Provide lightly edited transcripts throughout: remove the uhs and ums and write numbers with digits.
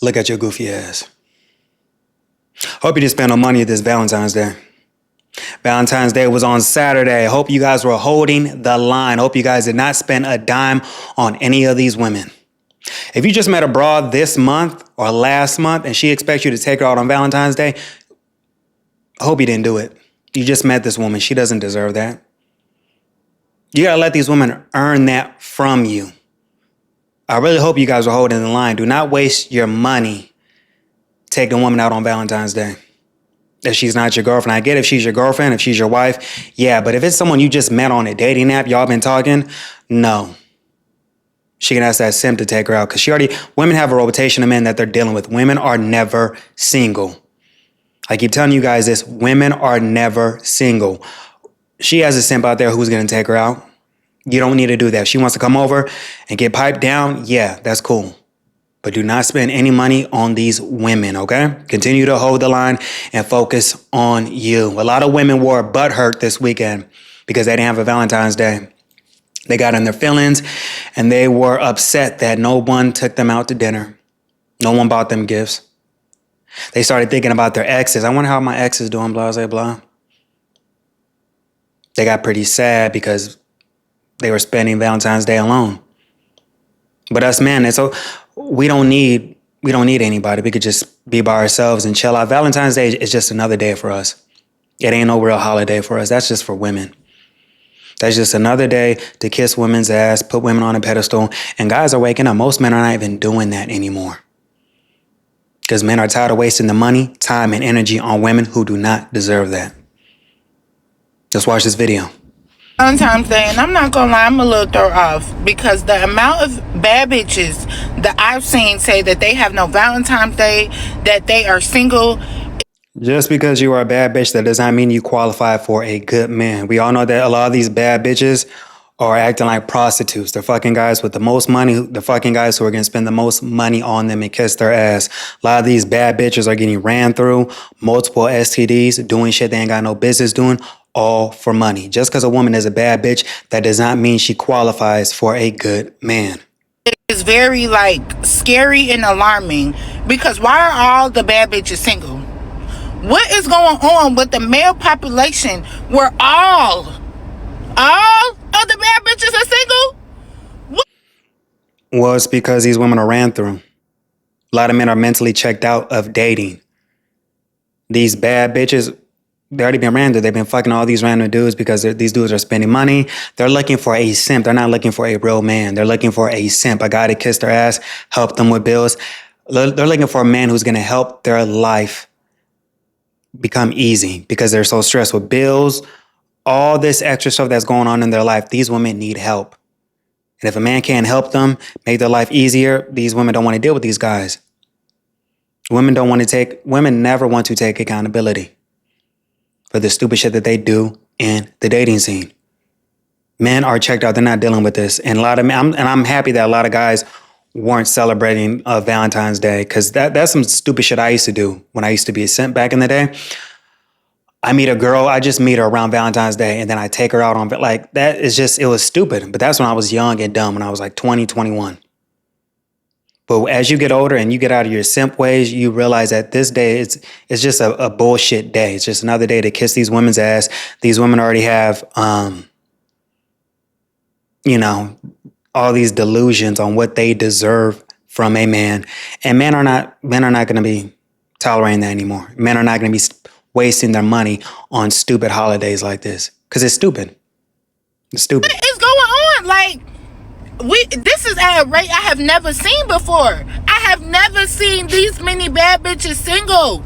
Look at your goofy ass. Hope you didn't spend no money this Valentine's Day. Valentine's Day was on Saturday. Hope you guys were holding the line. Hope you guys did not spend a dime on any of these women. If you just met a broad this month or last month and she expects you to take her out on Valentine's Day, I hope you didn't do it. You just met this woman. She doesn't deserve that. You gotta let these women earn that from you. I really hope you guys are holding the line. Do not waste your money taking a woman out on Valentine's Day. If she's not your girlfriend, I get if she's your girlfriend, if she's your wife, yeah. But if it's someone you just met on a dating app, y'all been talking, no. She can ask that simp to take her out because women have a rotation of men that they're dealing with. Women are never single. I keep telling you guys this, women are never single. She has a simp out there who's going to take her out. You don't need to do that. If she wants to come over and get piped down, yeah, that's cool. But do not spend any money on these women, okay? Continue to hold the line and focus on you. A lot of women were butthurt this weekend because they didn't have a Valentine's Day. They got in their feelings and they were upset that no one took them out to dinner. No one bought them gifts. They started thinking about their exes. I wonder how my ex is doing, blah, blah, blah. They got pretty sad because they were spending Valentine's Day alone. But us men, we don't need anybody. We could just be by ourselves and chill out. Valentine's Day is just another day for us. It ain't no real holiday for us. That's just for women. That's just another day to kiss women's ass, put women on a pedestal. And guys are waking up. Most men are not even doing that anymore. Because men are tired of wasting the money, time, and energy on women who do not deserve that. Just watch this video. Valentine's Day, and I'm not gonna lie, I'm a little thrown off because the amount of bad bitches that I've seen say that they have no Valentine's Day, that they are single. Just because you are a bad bitch, that does not mean you qualify for a good man. We all know that a lot of these bad bitches are acting like prostitutes. They're fucking guys with the most money. The fucking guys who are going to spend the most money on them and kiss their ass. A lot of these bad bitches are getting ran through, multiple STDs, doing shit they ain't got no business doing, all for money. Just because a woman is a bad bitch, that does not mean she qualifies for a good man. It's very scary and alarming because why are all the bad bitches single? What is going on with the male population where all of the bad bitches are single? What? Well, it's because these women are ran through. A lot of men are mentally checked out of dating. These bad bitches, they already been ran through. They've been fucking all these random dudes because these dudes are spending money. They're looking for a simp. They're not looking for a real man. They're looking for a simp, a guy to kiss their ass, help them with bills. They're looking for a man who's going to help their life become easy because they're so stressed with bills, all this extra stuff that's going on in their life. These women need help. And if a man can't help them, make their life easier, these women don't want to deal with these guys. Women never want to take accountability for the stupid shit that they do in the dating scene. Men are checked out. They're not dealing with this. And I'm happy that a lot of guys weren't celebrating Valentine's Day because that's some stupid shit I used to do when I used to be a simp back in the day. I meet a girl, I just meet her around Valentine's Day and then I take her out on, that is just, it was stupid. But that's when I was young and dumb, when I was 20, 21. But as you get older and you get out of your simp ways, you realize that this day it's just a bullshit day. It's just another day to kiss these women's ass. These women already have, all these delusions on what they deserve from a man. And men are not going to be tolerating that anymore. Men are not going to be wasting their money on stupid holidays like this because it's stupid. It's stupid. What is going on? This is at a rate I have never seen before. I have never seen these many bad bitches single.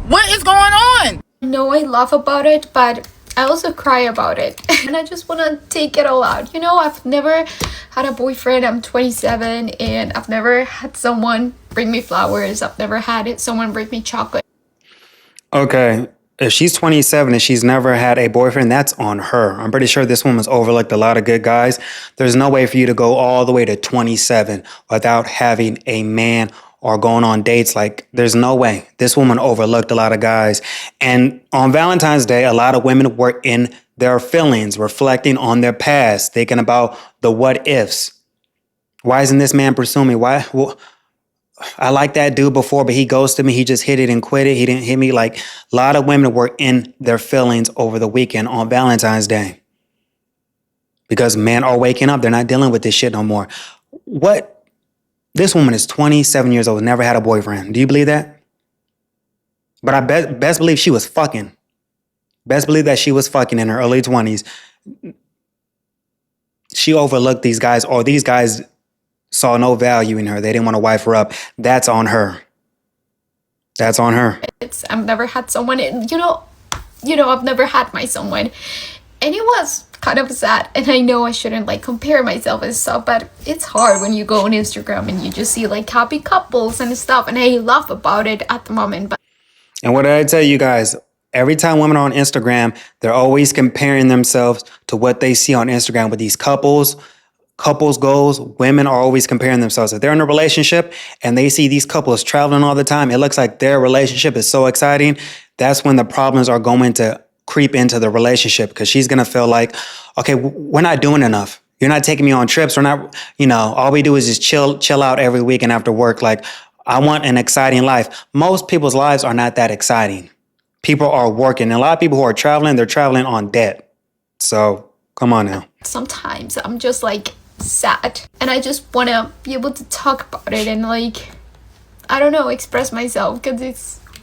What is going on? No, I laugh about it, but I also cry about it. And I just want to take it all out. I've never had a boyfriend. I'm 27 and I've never had someone bring me flowers. I've never had someone bring me chocolate. Okay. If she's 27 and she's never had a boyfriend, that's on her. I'm pretty sure this woman's overlooked a lot of good guys. There's no way for you to go all the way to 27 without having a man or going on dates. There's no way. This woman overlooked a lot of guys. And on Valentine's Day, a lot of women were in their feelings, reflecting on their past, thinking about the what ifs. Why isn't this man pursuing me? Why? Well, I liked that dude before, but he ghosted me. He just hit it and quit it. He didn't hit me. Like, a lot of women were in their feelings over the weekend on Valentine's Day. Because men are waking up. They're not dealing with this shit no more. What? This woman is 27 years old, never had a boyfriend. Do you believe that? But I best believe she was fucking. Best believe that she was fucking in her early 20s. She overlooked these guys, or these guys saw no value in her. They didn't want to wife her up. That's on her. That's on her. I've never had someone, I've never had my someone. And it was kind of sad. And I know I shouldn't like compare myself and stuff, but it's hard when you go on Instagram and you just see like happy couples and stuff. And I laugh about it at the moment. And what did I tell you guys? Every time women are on Instagram, they're always comparing themselves to what they see on Instagram with these couples goals. Women are always comparing themselves. If they're in a relationship and they see these couples traveling all the time, it looks like their relationship is so exciting. That's when the problems are going to creep into the relationship, because she's going to feel like, okay, we're not doing enough. You're not taking me on trips. We're not, all we do is just chill out every weekend after work. Like, I want an exciting life. Most people's lives are not that exciting. People are working. And a lot of people who are traveling, they're traveling on debt. So come on now. Sometimes I'm just like sad and I just want to be able to talk about it and like, I don't know, express myself, because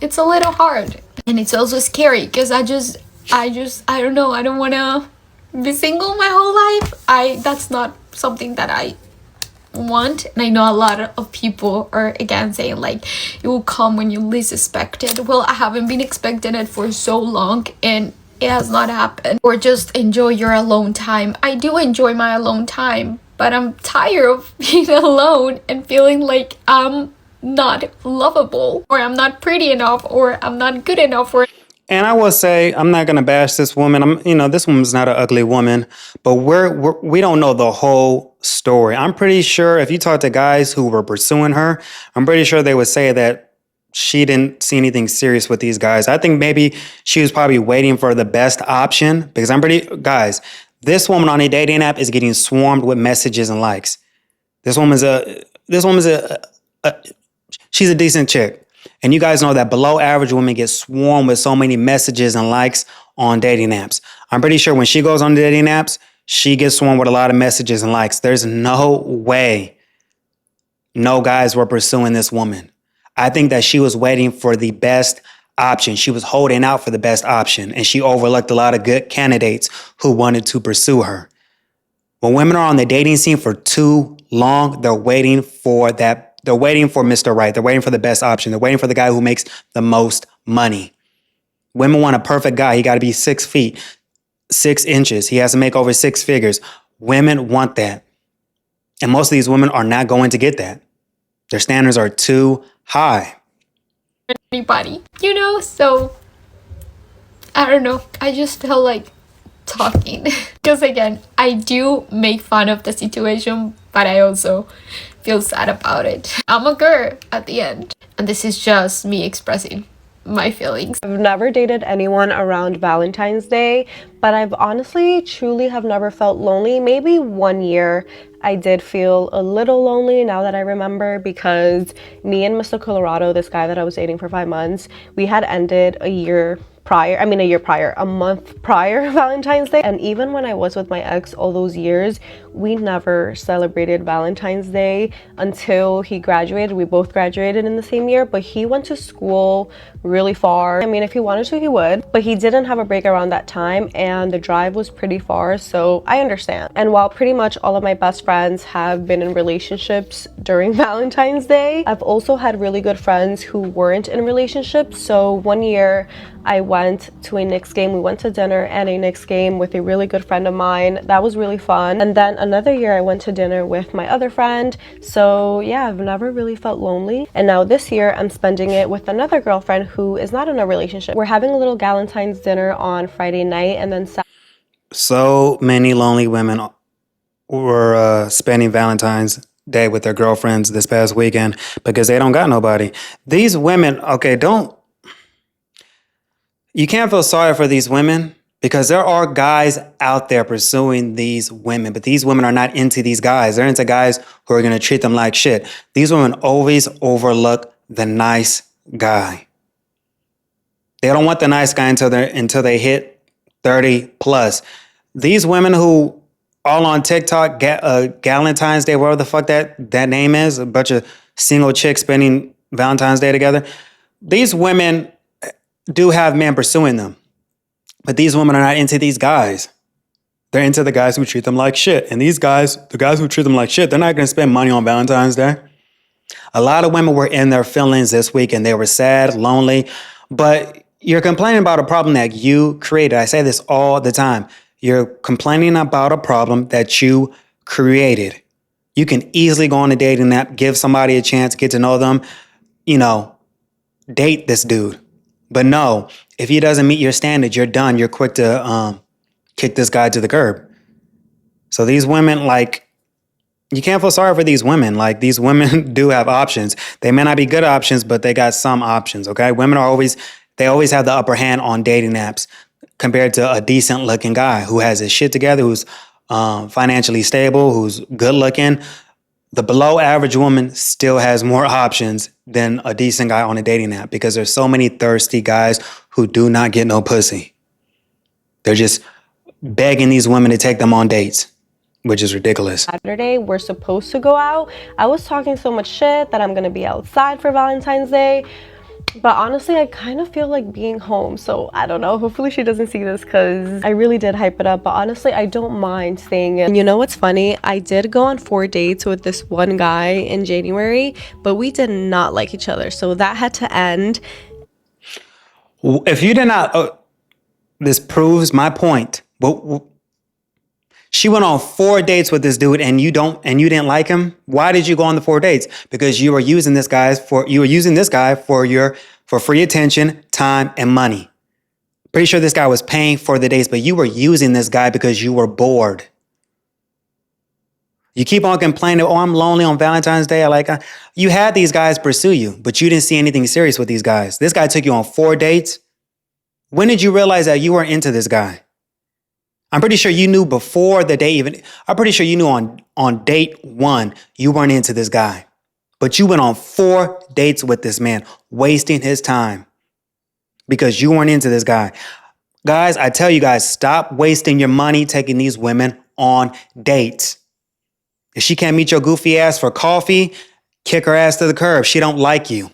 it's a little hard. And it's also scary because I don't know, I don't want to be single my whole life. That's not something that I want. And I know a lot of people are again saying like it will come when you least expect it. Well, I haven't been expecting it for so long and it has not happened. Or just enjoy your alone time. I do enjoy my alone time, but I'm tired of being alone and feeling like I'm not lovable, or I'm not pretty enough, or I'm not good enough, or And I will say, I'm not going to bash this woman. This woman's not an ugly woman, but we don't know the whole story. I'm pretty sure if you talk to guys who were pursuing her, I'm pretty sure they would say that she didn't see anything serious with these guys. I think maybe she was probably waiting for the best option, because guys, this woman on a dating app is getting swarmed with messages and likes. She's a decent chick. And you guys know that below average women get swarmed with so many messages and likes on dating apps. I'm pretty sure when she goes on dating apps, she gets swarmed with a lot of messages and likes. There's no way no guys were pursuing this woman. I think that she was waiting for the best option. She was holding out for the best option, and she overlooked a lot of good candidates who wanted to pursue her. When women are on the dating scene for too long, they're waiting for Mr. Right. They're waiting for the best option. They're waiting for the guy who makes the most money. Women want a perfect guy. He got to be 6 feet, 6 inches. He has to make over 6 figures. Women want that. And most of these women are not going to get that. Their standards are too high. anybody, so I don't know. I just feel like talking because again, I do make fun of the situation, but I also feel sad about it. I'm a girl at the end, and this is just me expressing my feelings. I've never dated anyone around Valentine's Day, but I've honestly truly have never felt lonely. Maybe 1 year I did feel a little lonely, now that I remember, because me and Mr. Colorado, this guy that I was dating for 5 months, we had ended a month prior Valentine's Day. And even when I was with my ex all those years, we never celebrated Valentine's Day until he graduated. We both graduated in the same year, but he went to school really far. I mean, if he wanted to, he would, but he didn't have a break around that time, and the drive was pretty far, so I understand. And while pretty much all of my best friends have been in relationships during Valentine's Day, I've also had really good friends who weren't in relationships. So 1 year I went to a Knicks game. We went to dinner and a Knicks game with a really good friend of mine. That was really fun. And then another year I went to dinner with my other friend. So yeah, I've never really felt lonely. And now this year I'm spending it with another girlfriend who is not in a relationship. We're having a little Valentine's dinner on Friday night, and then So many lonely women were spending Valentine's Day with their girlfriends this past weekend because they don't got nobody. These women, you can't feel sorry for these women Because there are guys out there pursuing these women, but these women are not into these guys. They're into guys who are going to treat them like shit. These women always overlook the nice guy. They don't want the nice guy until they hit 30 plus. These women who all on TikTok, Valentines Day, whatever the fuck that name is, a bunch of single chicks spending Valentine's Day together. These women do have men pursuing them. But these women are not into these guys. They're into the guys who treat them like shit. And these guys, the guys who treat them like shit, they're not going to spend money on Valentine's Day. A lot of women were in their feelings this week and they were sad, lonely. But you're complaining about a problem that you created. I say this all the time. You're complaining about a problem that you created. You can easily go on a dating app, give somebody a chance, get to know them, date this dude. But no, if he doesn't meet your standards, you're done. You're quick to kick this guy to the curb. So these women, you can't feel sorry for these women. These women do have options. They may not be good options, but they got some options, okay? Women always have the upper hand on dating apps compared to a decent looking guy who has his shit together, who's financially stable, who's good looking. The below average woman still has more options than a decent guy on a dating app because there's so many thirsty guys who do not get no pussy. They're just begging these women to take them on dates, which is ridiculous. Saturday, we're supposed to go out. I was talking so much shit that I'm gonna be outside for Valentine's Day. But honestly, I kind of feel like being home. So I don't know. Hopefully she doesn't see this because I really did hype it up. But honestly, I don't mind staying in. And you know what's funny? I did go on 4 dates with this one guy in January, but we did not like each other. So that had to end. If you did not, this proves my point. She went on 4 dates with this dude and you didn't like him. Why did you go on the 4 dates? Because you were using this guy for free attention, time, and money. Pretty sure this guy was paying for the dates, but you were using this guy because you were bored. You keep on complaining, oh, I'm lonely on Valentine's Day. You had these guys pursue you, but you didn't see anything serious with these guys. This guy took you on 4 dates. When did you realize that you were into this guy? I'm pretty sure you knew before the date even. I'm pretty sure you knew on date 1, you weren't into this guy. But you went on 4 dates with this man, wasting his time because you weren't into this guy. Guys, I tell you guys, stop wasting your money taking these women on dates. If she can't meet your goofy ass for coffee, kick her ass to the curb. She don't like you.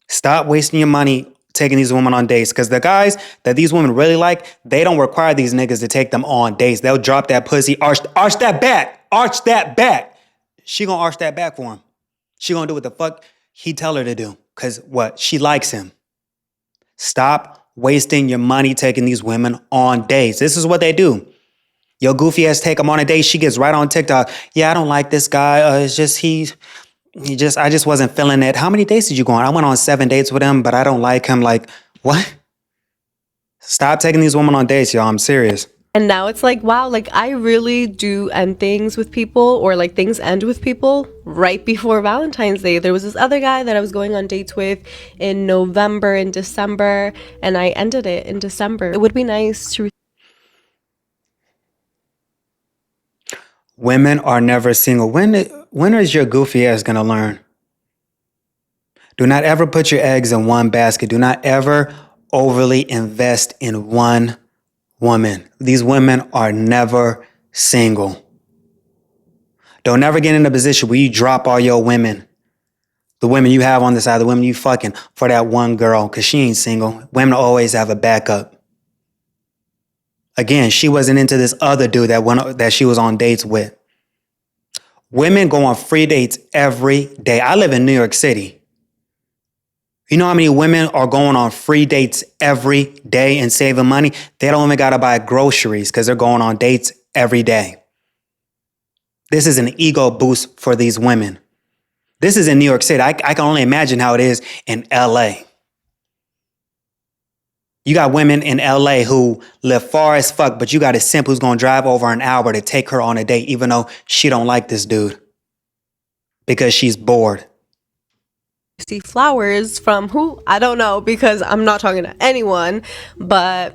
Stop wasting your money taking these women on dates because the guys that these women really like, they don't require these niggas to take them on dates. They'll drop that pussy, arch that back. She gonna arch that back for him. She gonna do what the fuck he tell her to do because what? She likes him. Stop wasting your money taking these women on dates. This is what they do. Your goofy ass take him on a date. She gets right on TikTok. Yeah, I don't like this guy. It's just I just wasn't feeling it. How many dates did you go on? I went on 7 dates with him, but I don't like him. What? Stop taking these women on dates, y'all. I'm serious. And now it's wow, I really do end things with people, or things end with people right before Valentine's Day. There was this other guy that I was going on dates with in November and December, and I ended it in December. It would be nice to. Women are never single. When is your goofy ass gonna learn? Do not ever put your eggs in one basket. Do not ever overly invest in one woman. These women are never single. Don't ever get in a position where you drop all your women. The women you have on the side, the women you fucking for that one girl, because she ain't single. Women always have a backup. Again, she wasn't into this other dude that she was on dates with. Women go on free dates every day. I live in New York City. You know how many women are going on free dates every day and saving money? They don't even got to buy groceries because they're going on dates every day. This is an ego boost for these women. This is in New York City. I can only imagine how it is in LA. You got women in LA who live far as fuck, but you got a simp who's going to drive over an hour to take her on a date, even though she don't like this dude because she's bored. See flowers from who? I don't know, because I'm not talking to anyone, but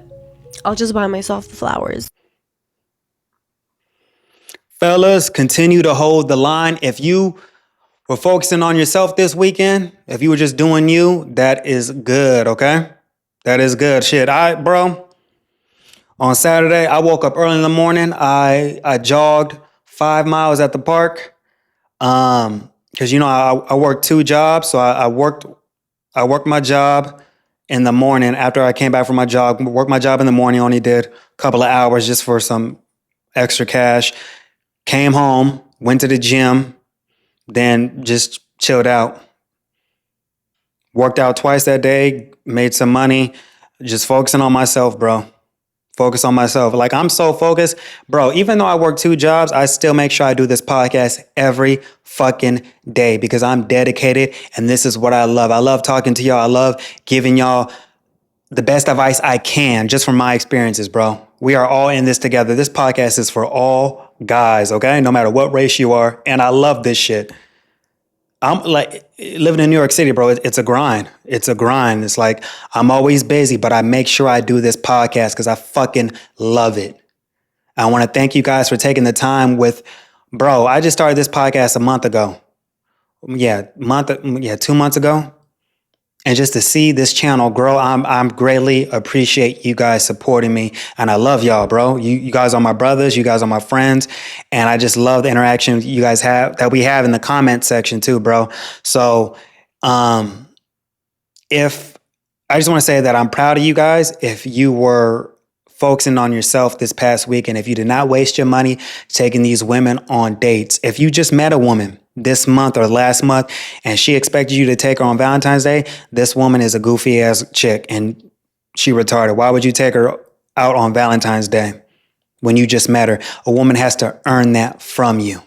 I'll just buy myself the flowers. Fellas, continue to hold the line. If you were focusing on yourself this weekend, if you were just doing you, that is good, okay? That is good. Shit, bro. On Saturday, I woke up early in the morning. I jogged 5 miles at the park. Because I worked 2 jobs, so I worked my job in the morning after I came back from my job. Worked my job in the morning. Only did a couple of hours just for some extra cash. Came home, went to the gym, then just chilled out. Worked out twice that day, made some money, just focusing on myself, bro. Focus on myself. Like, I'm so focused, bro. Even though I work 2 jobs, I still make sure I do this podcast every fucking day because I'm dedicated and this is what I love. I love talking to y'all. I love giving y'all the best advice I can just from my experiences, bro. We are all in this together. This podcast is for all guys, okay? No matter what race you are. And I love this shit. I'm like, living in New York City, bro, it's a grind. It's a grind. It's like, I'm always busy, but I make sure I do this podcast because I fucking love it. I want to thank you guys for taking the time bro, I just started this podcast a month ago. 2 months ago. And just to see this channel grow, I'm greatly appreciate you guys supporting me. And I love y'all, bro. You guys are my brothers. You guys are my friends. And I just love the interaction you guys have that we have in the comment section too, bro. So if I just want to say that I'm proud of you guys. If you were focusing on yourself this past week, and if you did not waste your money taking these women on dates, if you just met a woman this month or last month and she expected you to take her on Valentine's Day, this woman is a goofy ass chick and she retarded. Why would you take her out on Valentine's Day when you just met her? A woman has to earn that from you.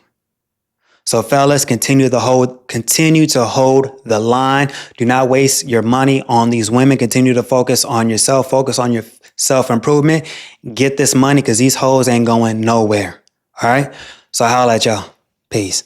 So fellas, continue to hold the line. Do not waste your money on these women. Continue to focus on yourself. Focus on your self-improvement. Get this money because these hoes ain't going nowhere. All right? So I'll holla at y'all. Peace.